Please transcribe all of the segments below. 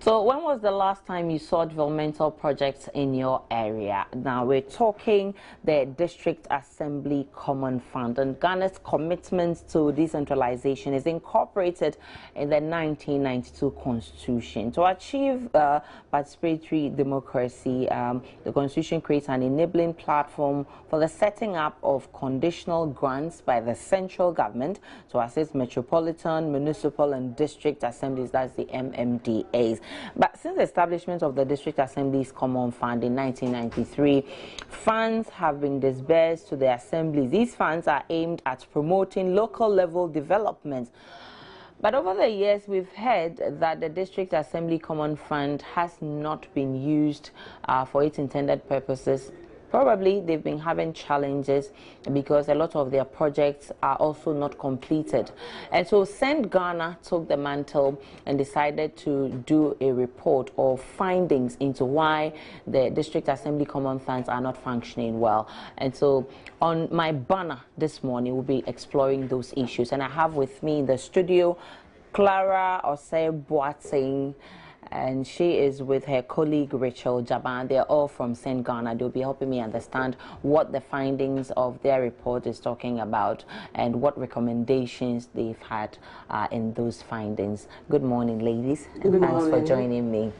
So when was the last time you saw developmental projects in your area? Now we're talking the District Assembly Common Fund, and Ghana's commitment to decentralization is incorporated in the 1992 Constitution. To achieve participatory democracy, the Constitution creates an enabling platform for the setting up of conditional grants by the central government to assist metropolitan, municipal and district assemblies, that's the MMDAs. But since the establishment of the District Assemblies Common Fund in 1993, funds have been disbursed to the assemblies. These funds are aimed at promoting local level development. But over the years, we've heard that the District Assembly Common Fund has not been used for its intended purposes. Probably they've been having challenges because a lot of their projects are also not completed. And so Send Ghana took the mantle and decided to do a report of findings into why the District Assembly Common Funds are not functioning well. And so on my banner this morning, we'll be exploring those issues. And I have with me in the studio Clara Osei-Boateng, and she is with her colleague Rachel Jaban. They're all from Send Ghana. They'll be helping me understand what the findings of their report is talking about and what recommendations they've had in those findings. Good morning, ladies, and thanks for joining me.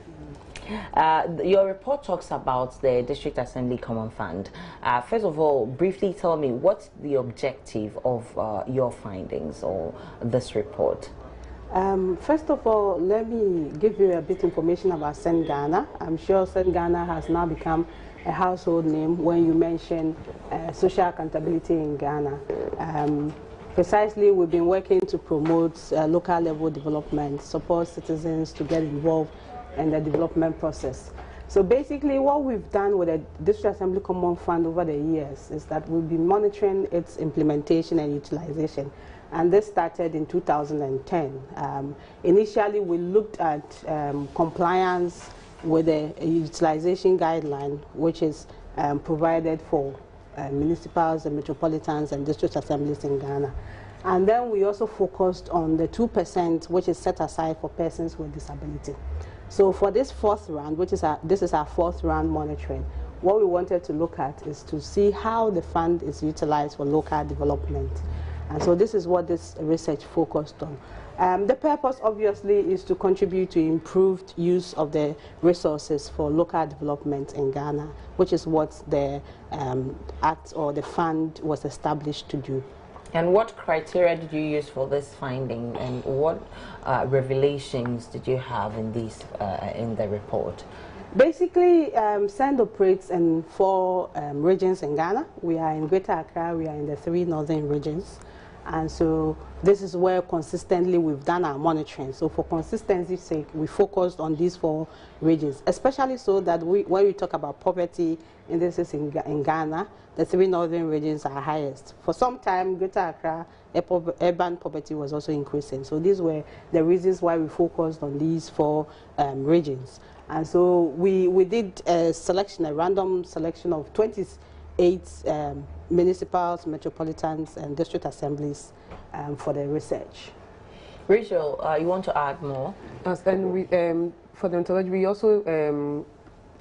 Your report talks about the District Assembly Common Fund. First of all, briefly tell me what's the objective of your findings or this report? First of all, let me give you a bit information about Send Ghana. I'm sure Send Ghana has now become a household name when you mention social accountability in Ghana. Precisely, we've been working to promote local level development, support citizens to get involved in the development process. So basically what we've done with the District Assembly Common Fund over the years is that we've been monitoring its implementation and utilization. And this started in 2010. Initially, we looked at compliance with the utilization guideline, which is provided for municipals and metropolitans and district assemblies in Ghana. And then we also focused on the 2%, which is set aside for persons with disability. So for this fourth round, this is our fourth round monitoring, what we wanted to look at is to see how the fund is utilized for local development. And so this is what this research focused on. The purpose, obviously, is to contribute to improved use of the resources for local development in Ghana, which is what the act or the fund was established to do. And what criteria did you use for this finding, and what revelations did you have in these in the report? Basically, Send operates in 4 regions in Ghana. We are in Greater Accra, we are in the 3 northern regions. And so this is where consistently we've done our monitoring. So for consistency's sake, we focused on these 4 regions, especially so that when we talk about poverty indices in Ghana, the 3 northern regions are highest. For some time, Greater Accra, urban poverty was also increasing. So these were the reasons why we focused on these 4 regions. And so we did a random selection of 28 municipals, metropolitans, and district assemblies for the research. Rachel, you want to add more? Yes, and we, for the methodology, we also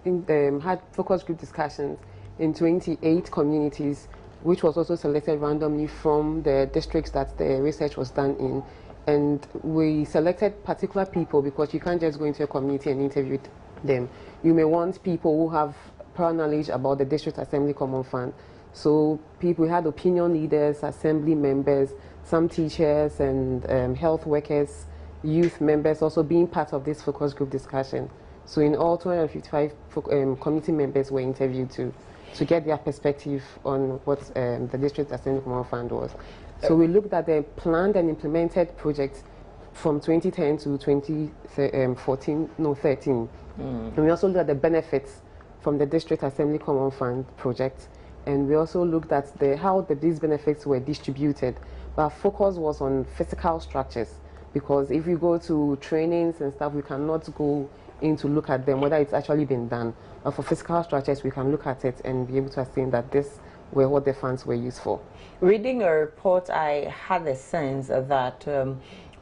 had focus group discussions in 28 communities, which was also selected randomly from the districts that the research was done in. And we selected particular people because you can't just go into a community and interview them. You may want people who have prior knowledge about the District Assembly Common Fund. So we had opinion leaders, assembly members, some teachers and health workers, youth members also being part of this focus group discussion. So in all, 255 committee members were interviewed to get their perspective on what the District Assembly Common Fund was. So we looked at the planned and implemented projects from 2010 to 2013. And we also looked at the benefits from the District Assembly Common Fund project. And we also looked at how these benefits were distributed. But our focus was on physical structures, because if you go to trainings and stuff, we cannot go in to look at them, whether it's actually been done. But for physical structures, we can look at it and be able to ascertain that this were what the funds were used for. Reading a report, I had a sense that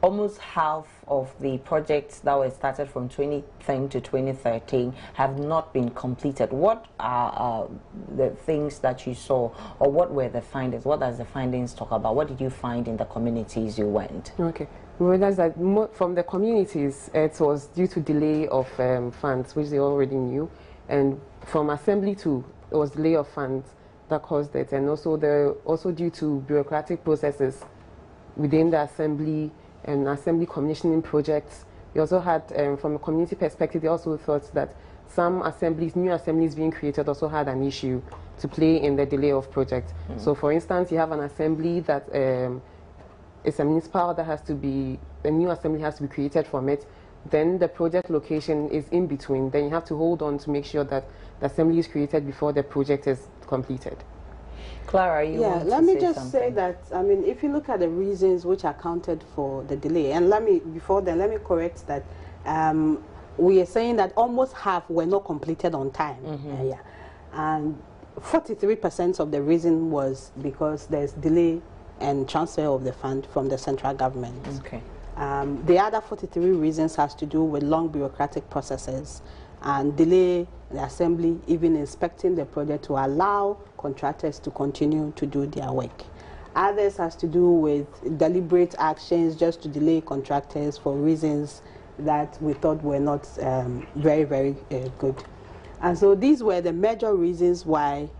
almost half of the projects that were started from 2010 to 2013 have not been completed. What are the things that you saw, or what were the findings? What does the findings talk about? What did you find in the communities you went? Okay. We realized that from the communities, it was due to delay of funds, which they already knew, and from assembly too, it was delay of funds that caused it, and also due to bureaucratic processes within the assembly and assembly commissioning projects. We also had, from a community perspective, they also thought that some assemblies, new assemblies being created, also had an issue to play in the delay of projects. So, for instance, you have an assembly that it's a municipal that has to be, a new assembly has to be created from it. Then the project location is in between. Then you have to hold on to make sure that the assembly is created before the project is completed. Clara, you want to let me say just something? say that, I mean, if you look at the reasons which accounted for the delay, and before then, let me correct that we are saying that almost half were not completed on time. And 43% of the reason was because there's delay and transfer of the fund from the central government. Okay. The other 43 reasons has to do with long bureaucratic processes and delay the assembly even inspecting the project to allow contractors to continue to do their work. Others has to do with deliberate actions just to delay contractors for reasons that we thought were not very, very good. And so these were the major reasons why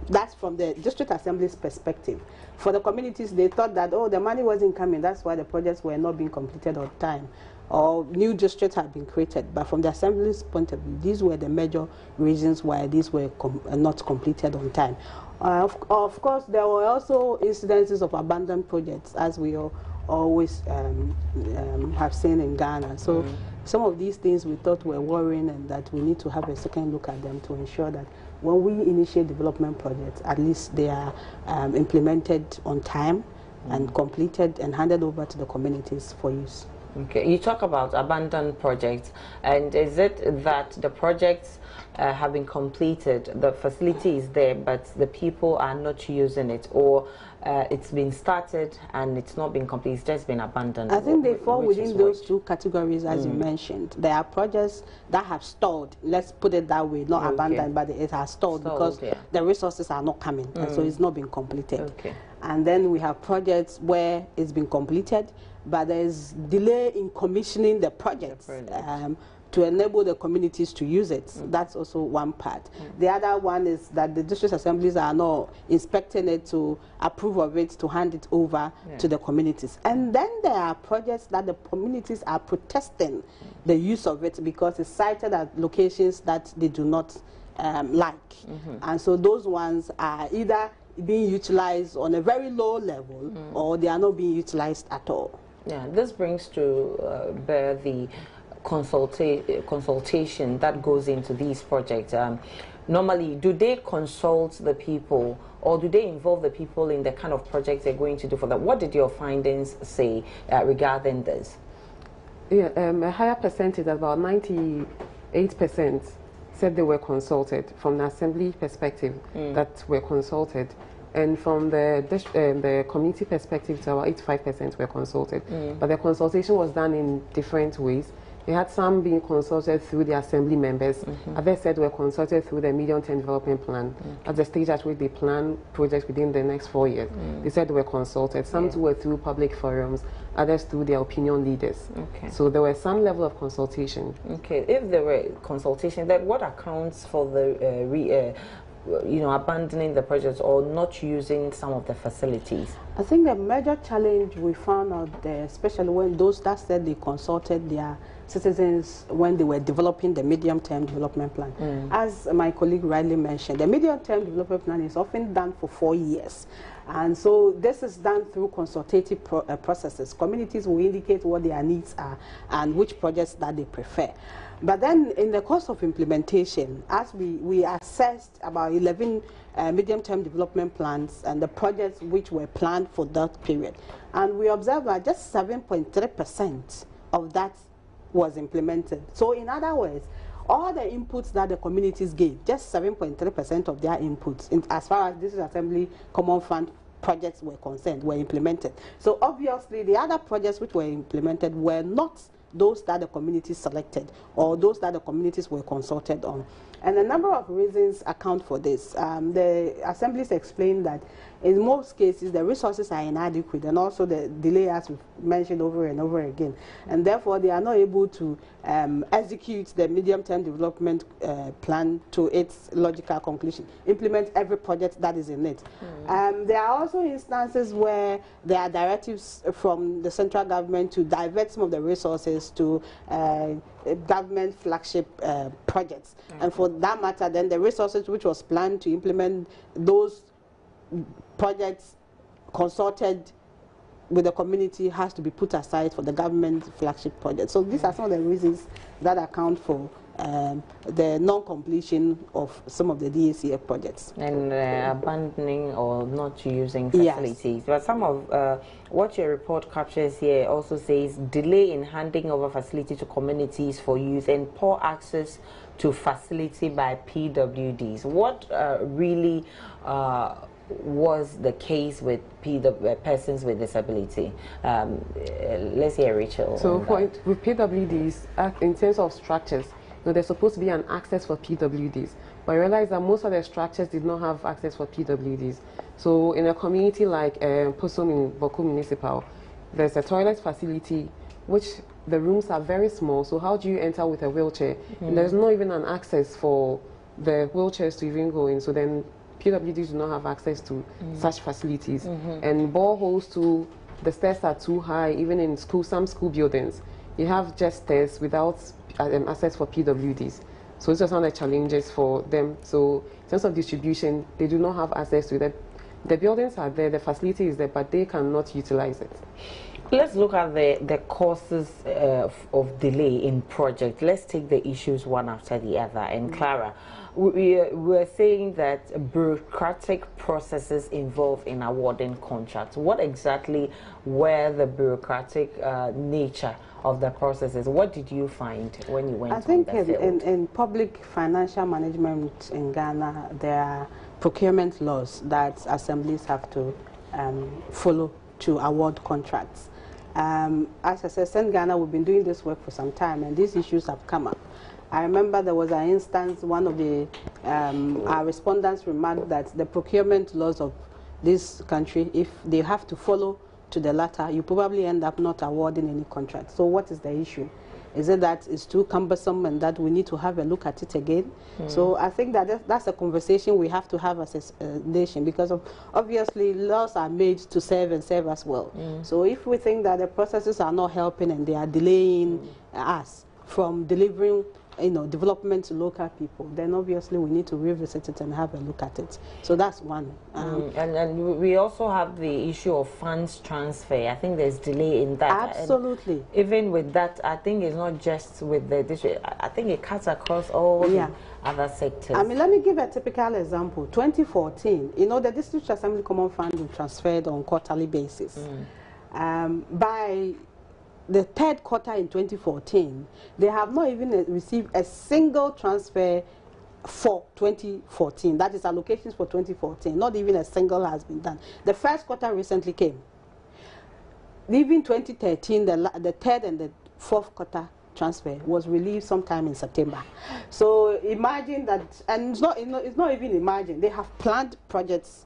that's from the district assembly's perspective. For the communities, they thought that, oh, the money wasn't coming, that's why the projects were not being completed on time, or new districts had been created. But from the assembly's point of view, these were the major reasons why these were not completed on time. Of course, there were also incidences of abandoned projects, as we always have seen in Ghana. So some of these things we thought were worrying, and that we need to have a second look at them to ensure that when we initiate development projects, at least they are implemented on time and completed and handed over to the communities for use. Okay, you talk about abandoned projects, and is it that the projects have been completed, the facility is there, but the people are not using it, or it's been started and it's not been completed, it's just been abandoned? I think they fall within those two categories, as you mentioned. There are projects that have stalled, let's put it that way, not abandoned, but it has stalled because the resources are not coming, and so it's not been completed. Okay. And then we have projects where it's been completed, but there's delay in commissioning the project. To enable the communities to use it. That's also one part. The other one is that the district assemblies are not inspecting it to approve of it, to hand it over to the communities. And then there are projects that the communities are protesting the use of it because it's cited at locations that they do not like. And so those ones are either being utilized on a very low level or they are not being utilized at all. Yeah, this brings to bear the consultation that goes into these projects. Normally, do they consult the people, or do they involve the people in the kind of projects they're going to do for them? What did your findings say regarding this? Yeah, a higher percentage, about 98%, said they were consulted from the assembly perspective, that were consulted. And from the community perspective, about 85% were consulted. But the consultation was done in different ways. We had some being consulted through the assembly members. Others said were consulted through the medium-term development plan. At the stage at which they plan projects within the next 4 years, they said they were consulted. Some were through public forums, others through their opinion leaders. So there was some level of consultation. Okay, if there were consultation, then what accounts for the abandoning the projects or not using some of the facilities? I think the major challenge we found out there, especially when those that said they consulted their citizens when they were developing the medium-term development plan. As my colleague rightly mentioned, the medium-term development plan is often done for 4 years. And so this is done through consultative processes. Communities will indicate what their needs are and which projects that they prefer. But then in the course of implementation, as we assessed about 11 medium-term development plans and the projects which were planned for that period, and we observed that just 7.3% of that was implemented. So in other words, all the inputs that the communities gave, just 7.3% of their inputs, as far as District Assembly Common Fund projects were concerned, were implemented. So obviously the other projects which were implemented were not those that the communities selected or those that the communities were consulted on. And a number of reasons account for this. The assemblies explained that in most cases the resources are inadequate, and also the delay, as we've mentioned over and over again, and therefore they are not able to execute the medium-term development plan to its logical conclusion, implement every project that is in it. There are also instances where there are directives from the central government to divert some of the resources to government flagship projects. And for that matter, then the resources which was planned to implement those projects consulted with the community has to be put aside for the government flagship project. So these are some of the reasons that account for the non-completion of some of the DACF projects. And abandoning or not using facilities. Yes. But some of what your report captures here also says delay in handing over facility to communities for use and poor access to facility by PWDs. What really was the case with persons with disability? Let's hear Rachel. So with PWDs, in terms of structures, there's supposed to be an access for PWDs, but I realized that most of the structures did not have access for PWDs. So in a community like Posom in Boku Municipal, there's a toilet facility which the rooms are very small, so how do you enter with a wheelchair? And there's not even an access for the wheelchairs to even go in, so then PWDs do not have access to such facilities. And boreholes too, the stairs are too high, even in some school buildings. You have just stairs without access for PWDs. So these are some of the challenges for them. So in terms of distribution, they do not have access to that. The buildings are there, the facility is there, but they cannot utilize it. Let's look at the causes of delay in projects. Let's take the issues one after the other. And Clara, we're saying that bureaucratic processes involved in awarding contracts. What exactly were the bureaucratic nature of the processes? What did you find when you went on the field? I think in public financial management in Ghana, there are procurement laws that assemblies have to follow to award contracts. As I said, Ghana, we've been doing this work for some time, and these issues have come up. I remember there was an instance, one of the our respondents remarked that the procurement laws of this country, if they have to follow to the latter, you probably end up not awarding any contract. So what is the issue? Is it that it's too cumbersome and that we need to have a look at it again? So I think that that's a conversation we have to have as a nation, because obviously laws are made to serve and serve us well. So if we think that the processes are not helping and they are delaying us from delivering development to local people, then obviously we need to revisit it and have a look at it. So that's one. And we also have the issue of funds transfer. I think there's delay in that. Absolutely. And even with that, I think it's not just with the district. I think it cuts across all the other sectors. I mean, let me give a typical example. 2014, the District Assembly Common Fund was transferred on quarterly basis. By the third quarter in 2014, they have not even received a single transfer for 2014. That is allocations for 2014. Not even a single has been done. The first quarter recently came. Even 2013, the third and the fourth quarter transfer was released sometime in September. So imagine that, and it's not even imagine. They have planned projects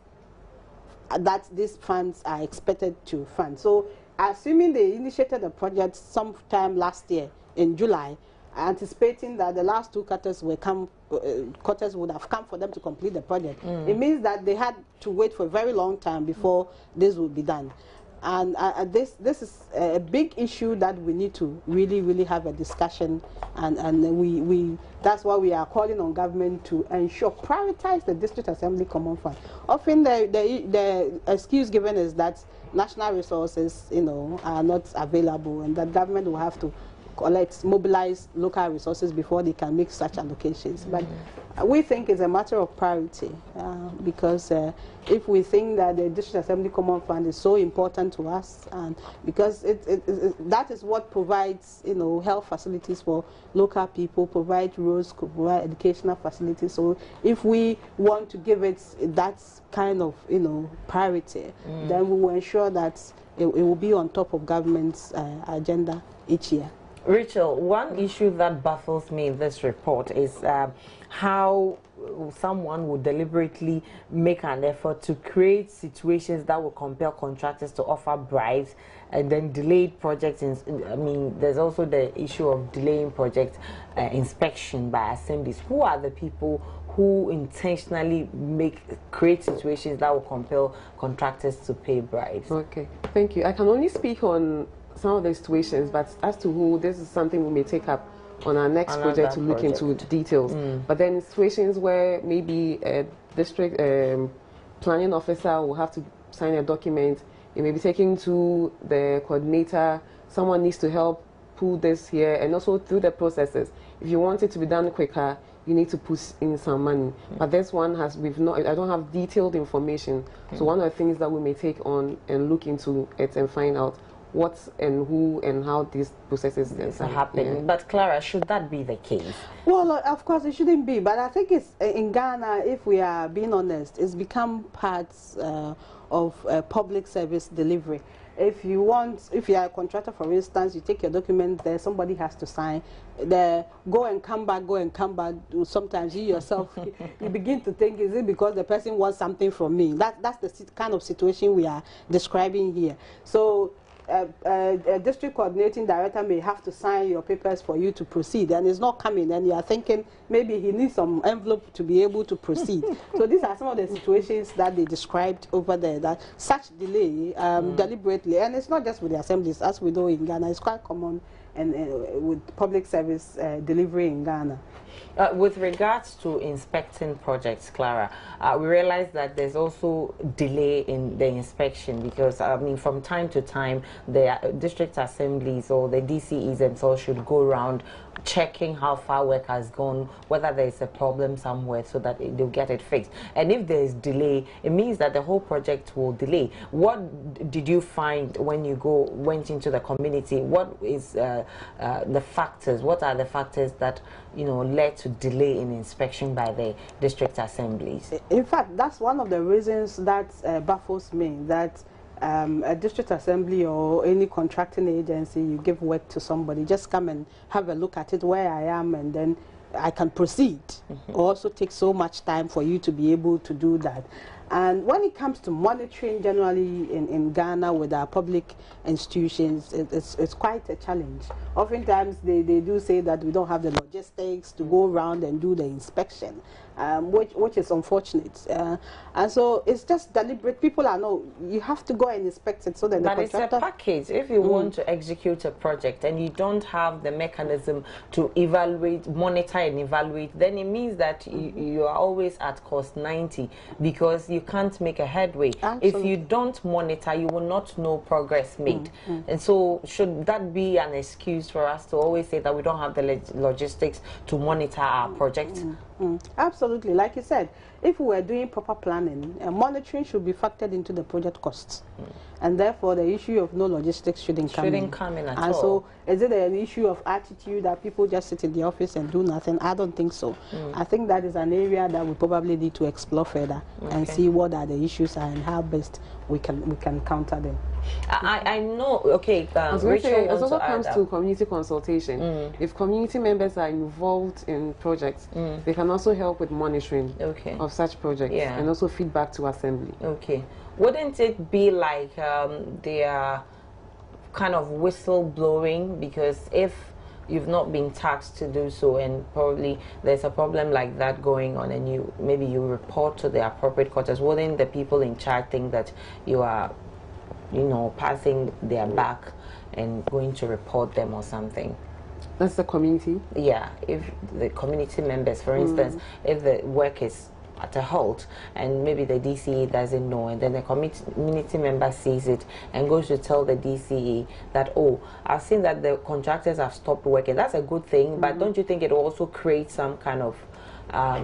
that these funds are expected to fund. So assuming they initiated the project sometime last year in July, anticipating that the last two quarters would have come for them to complete the project, it means that they had to wait for a very long time before this would be done. And this is a big issue that we need to really have a discussion, and that's why we are calling on government to ensure, prioritize the District Assembly Common Fund. Often the excuse given is that national resources, are not available, and that government will have to mobilize local resources before they can make such allocations. But we think it's a matter of priority because if we think that the District Assembly Common Fund is so important to us, and because that is what provides, health facilities for local people, provide roads, provide educational facilities. So if we want to give it that kind of, priority, then we will ensure that it will be on top of government's agenda each year. Rachel, one issue that baffles me in this report is how someone would deliberately make an effort to create situations that will compel contractors to offer bribes and then delayed projects. I mean, there's also the issue of delaying project inspection by assemblies. Who are the people who intentionally create situations that will compel contractors to pay bribes? Okay, thank you. I can only speak on some of the situations, but as to who, this is something we may take up on our next project to look into details. But then situations where maybe a district planning officer will have to sign a document, it may be taken to the coordinator, someone needs to help pull this here, and also through the processes. If you want it to be done quicker, you need to put in some money. But this one I don't have detailed information. So one of the things that we may take on and look into it and find out what and who and how these processes are happening. Yeah. But Clara, should that be the case? Well, of course it shouldn't be, but I think it's in Ghana, if we are being honest, it's become parts of public service delivery. If you are a contractor, for instance, you take your document there, somebody has to sign. Go and come back. Sometimes you yourself, you begin to think, is it because the person wants something from me? That's the kind of situation we are describing here. So a district coordinating director may have to sign your papers for you to proceed, and it's not coming, and you are thinking maybe he needs some envelope to be able to proceed. So these are some of the situations that they described over there, that such delay deliberately, and it's not just with the assemblies, as we know in Ghana, it's quite common and with public service delivery in Ghana. With regards to inspecting projects, Clara, we realize that there's also delay in the inspection because, I mean, from time to time, the district assemblies or the DCEs and so should go around checking how far work has gone, whether there's a problem somewhere so that they'll get it fixed. And if there's delay, it means that the whole project will delay. What did you find when you went into the community? What is the factors? What are the factors that led to delay in inspection by the district assemblies? In fact, that's one of the reasons that baffles me, that a district assembly or any contracting agency, you give work to somebody, just come and have a look at it where I am, and then I can proceed. Also takes so much time for you to be able to do that. And when it comes to monitoring generally in Ghana with our public institutions, it's quite a challenge. Oftentimes they do say that we don't have the logistics to go around and do the inspection, which is unfortunate. And so it's just deliberate. People you have to go and inspect it so that But it's a package. If you want to execute a project and you don't have the mechanism to monitor and evaluate, then it means that you are always at cost 90 because you can't make a headway. Absolutely. If you don't monitor, you will not know progress made. And so should that be an excuse for us to always say that we don't have the logistics to monitor our project? Absolutely. Like you said, if we were doing proper planning, monitoring should be factored into the project costs. And therefore, the issue of no logistics shouldn't come in at all. And so, is it an issue of attitude that people just sit in the office and do nothing? I don't think so. I think that is an area that we probably need to explore further and see what are the issues and how best we can counter them. I know, okay, Rachel, it also comes to community consultation. If community members are involved in projects, they can also help with monitoring of such projects and also feedback to assembly. Okay. Wouldn't it be like they are kind of whistleblowing, because if you've not been tasked to do so and probably there's a problem like that going on and maybe you report to the appropriate quarters, wouldn't the people in charge think that you are passing their back and going to report them or something? That's the community? Yeah, if the community members, for instance, if the work is at a halt, and maybe the DCE doesn't know, and then the community member sees it and goes to tell the DCE that, oh, I've seen that the contractors have stopped working. That's a good thing, but don't you think it also creates some kind of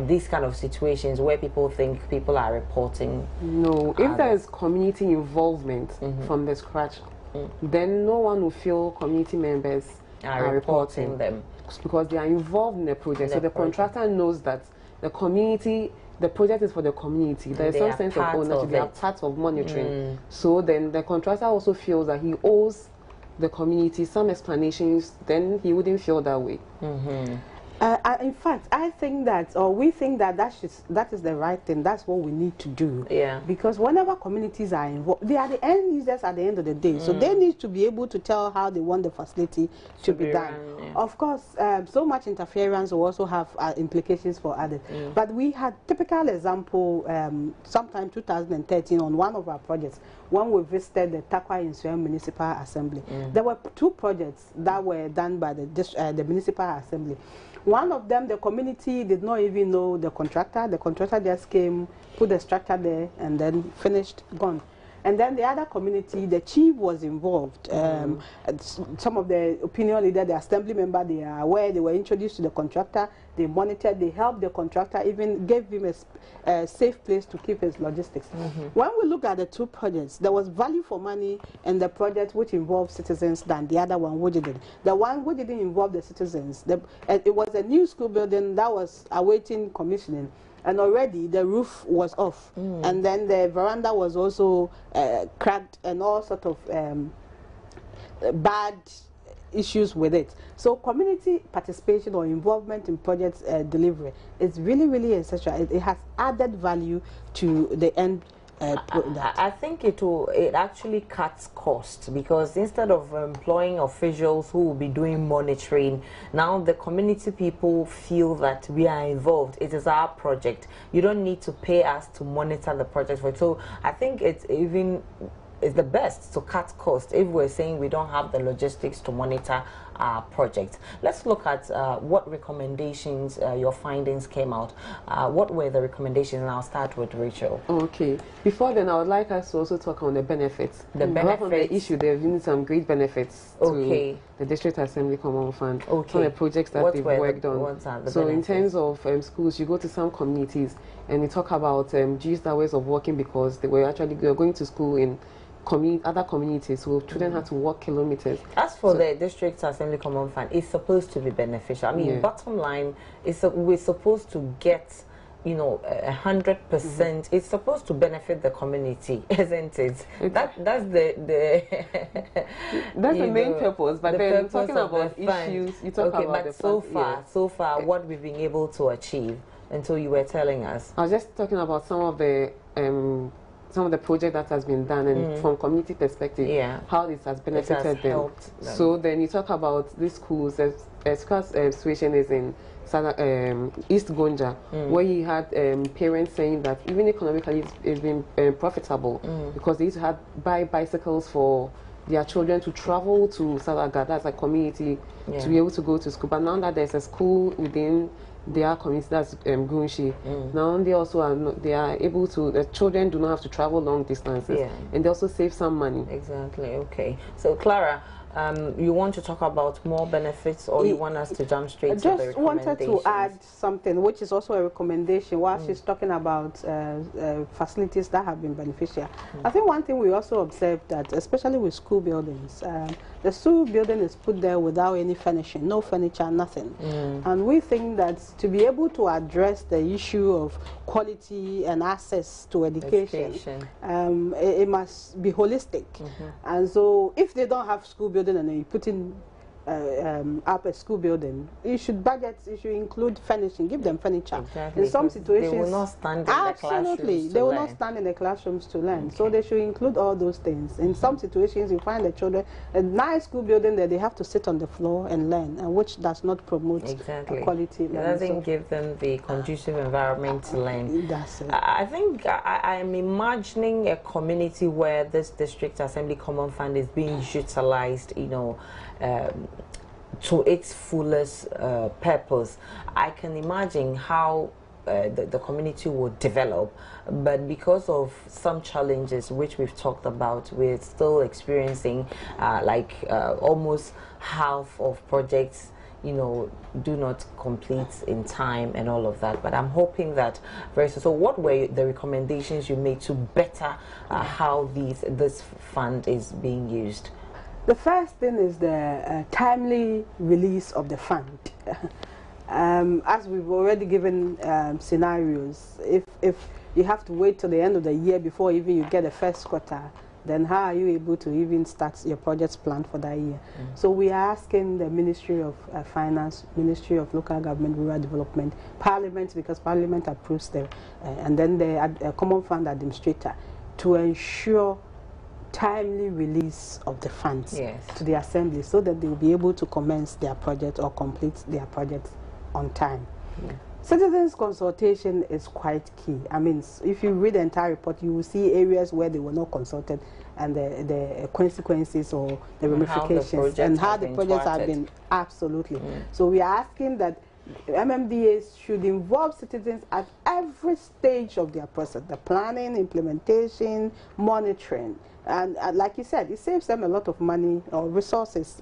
these kind of situations where people think people are reporting? No, if there is community involvement from the scratch, then no one will feel community members are reporting them, because they are involved in the project. So the contractor knows that the community, the project is for the community. There is some sense of ownership. They are part of monitoring. So then the contractor also feels that he owes the community some explanations. Then he wouldn't feel that way. In fact, I think that, or we think that that is the right thing. That's what we need to do. Yeah. Because whenever communities are involved, they are the end users at the end of the day. So they need to be able to tell how they want the facility to be done. Of course, so much interference will also have implications for others. But we had typical example sometime 2013 on one of our projects when we visited the Takwa Insuan Municipal Assembly. There were 2 projects that were done by the Municipal Assembly. One of them, the community did not even know the contractor. The contractor just came, put the structure there, and then finished, gone. And then the other community, the chief was involved. Some of the opinion leaders, the assembly member, they are aware. They were introduced to the contractor. They monitored. They helped the contractor. Even gave him a safe place to keep his logistics. When we look at the 2 projects, there was value for money in the project which involved citizens than the other one which didn't. The one which didn't involve the citizens, it was a new school building that was awaiting commissioning. And already the roof was off, and then the veranda was also cracked, and all sort of bad issues with it. So community participation or involvement in project delivery is really, really essential. It has added value to the end. I think it actually cuts costs, because instead of employing officials who will be doing monitoring, now the community people feel that we are involved. It is our project. You don't need to pay us to monitor the project for it. So I think it's the best to cut costs if we're saying we don't have the logistics to monitor our project. Let's look at what recommendations your findings came out. What were the recommendations? And I'll start with Rachel. Okay. Before then, I would like us to also talk on the benefits. The benefits. On the issue, there have been some great benefits to the District Assembly Common Fund. Some of the projects that they've worked on. So in terms of schools, you go to some communities and we talk about digital ways of working, because they were going to school in other communities, so children had to walk kilometers. As for the District Assembly Common Fund, it's supposed to be beneficial. I mean, bottom line is we're supposed to get, you know, 100%. It's supposed to benefit the community, isn't it? That's the that's the main purpose. But then talking about issues, you talk about but so far, what we've been able to achieve until you were telling us. I was just talking about some of the project that has been done, and from community perspective, how this has benefited them. So then you talk about these schools. A situation is in East Gonja, where he had parents saying that even economically it's been profitable, because they used to buy bicycles for their children to travel to Salaga, that's a community, to be able to go to school. But now that there's a school within their community, that's Gunshi, now they also they are able to, the children do not have to travel long distances, and they also save some money. Exactly. Okay. So Clara, you want to talk about more benefits, or you want us to jump straight to the recommendations? I just wanted to add something, which is also a recommendation, while she's talking about facilities that have been beneficial. I think one thing we also observed that, especially with school buildings, the school building is put there without any furnishing, no furniture, nothing. And we think that to be able to address the issue of quality and access to education, it must be holistic. And so if they don't have school building and you put in up a school building, you should include furnishing, give them furniture. Exactly. In some situations, they will not stand in the classrooms they will not stand in the classrooms to learn. So they should include all those things. In some situations, you find the children a nice school building that they have to sit on the floor and learn, and which does not promote quality. It doesn't give them the conducive environment to learn. That's it. I think I'm imagining a community where this District Assembly Common Fund is being utilized, you know, to its fullest purpose. I can imagine how the community will develop, but because of some challenges which we've talked about, we're still experiencing almost half of projects do not complete in time and all of that. But I'm hoping that so what were the recommendations you made to better how this fund is being used? The first thing is the timely release of the fund. As we've already given scenarios, if you have to wait till the end of the year before even you get the first quarter, then how are you able to even start your projects plan for that year? So we are asking the Ministry of Finance, Ministry of Local Government, Rural Development, Parliament, because Parliament approves them, and then the Common Fund Administrator, to ensure timely release of the funds to the Assembly, so that they will be able to commence their project or complete their projects on time. Citizens' consultation is quite key. I mean, if you read the entire report, you will see areas where they were not consulted and the consequences or the ramifications and how the projects have been. Absolutely. So we are asking that MMDAs should involve citizens at every stage of their process, the planning, implementation, monitoring. And like you said, it saves them a lot of money or resources.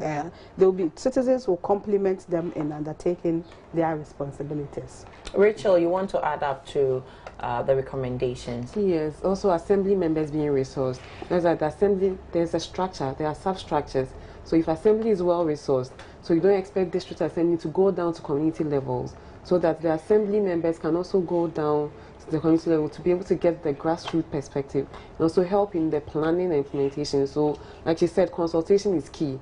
Citizens will complement them in undertaking their responsibilities. Rachel, you want to add up to the recommendations? Yes, also assembly members being resourced. There's at the assembly, there's a structure, there are substructures. So if assembly is well resourced, so you don't expect district assembly to go down to community levels, so that the assembly members can also go down to the community level to be able to get the grassroots perspective and also help in the planning and implementation. So like you said, consultation is key.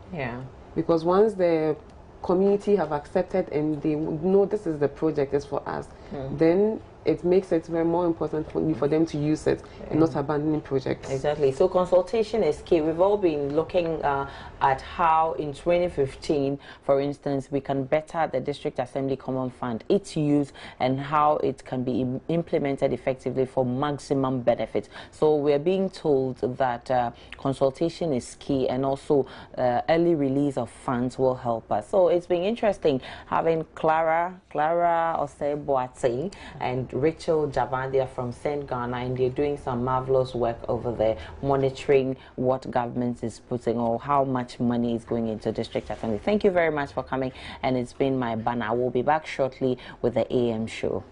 Because once the community have accepted and they know this is the project, is for us, then it makes it very more important for them to use it and not abandoning projects. Exactly. So consultation is key. We've all been looking at how in 2015, for instance, we can better the District Assembly Common Fund, its use and how it can be implemented effectively for maximum benefit. So we're being told that consultation is key, and also early release of funds will help us. So it's been interesting having Clara Osei-Boateng and Rachel Javandia from St. Ghana, and they're doing some marvelous work over there, monitoring what government is putting or how much money is going into District Assembly. Thank you very much for coming, and it's been my banner. We'll be back shortly with the AM show.